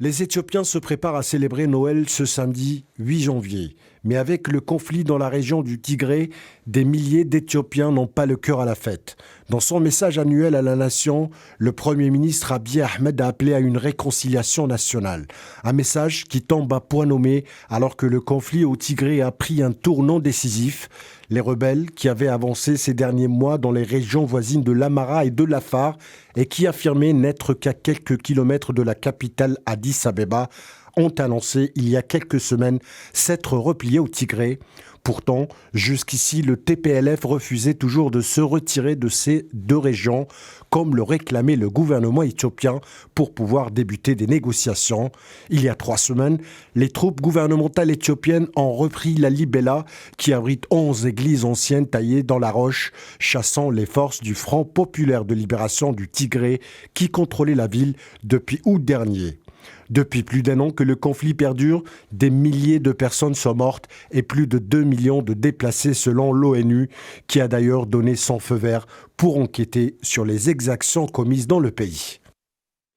Les Éthiopiens se préparent à célébrer Noël ce samedi 8 janvier. Mais avec le conflit dans la région du Tigré, des milliers d'Éthiopiens n'ont pas le cœur à la fête. Dans son message annuel à la nation, le Premier ministre Abiy Ahmed a appelé à une réconciliation nationale. Un message qui tombe à point nommé alors que le conflit au Tigré a pris un tournant décisif. Les rebelles qui avaient avancé ces derniers mois dans les régions voisines de l'Amhara et de l'Afar et qui affirmaient n'être qu'à quelques kilomètres de la capitale Addis Abeba ont annoncé il y a quelques semaines s'être repliés au Tigré. Pourtant, jusqu'ici, le TPLF refusait toujours de se retirer de ces deux régions, comme le réclamait le gouvernement éthiopien pour pouvoir débuter des négociations. Il y a 3 semaines, les troupes gouvernementales éthiopiennes ont repris la Libella, qui abrite 11 églises anciennes taillées dans la roche, chassant les forces du Front populaire de libération du Tigré, qui contrôlait la ville depuis août dernier. Depuis plus d'1 an que le conflit perdure, des milliers de personnes sont mortes et plus de 2 millions de déplacés selon l'ONU, qui a d'ailleurs donné son feu vert pour enquêter sur les exactions commises dans le pays.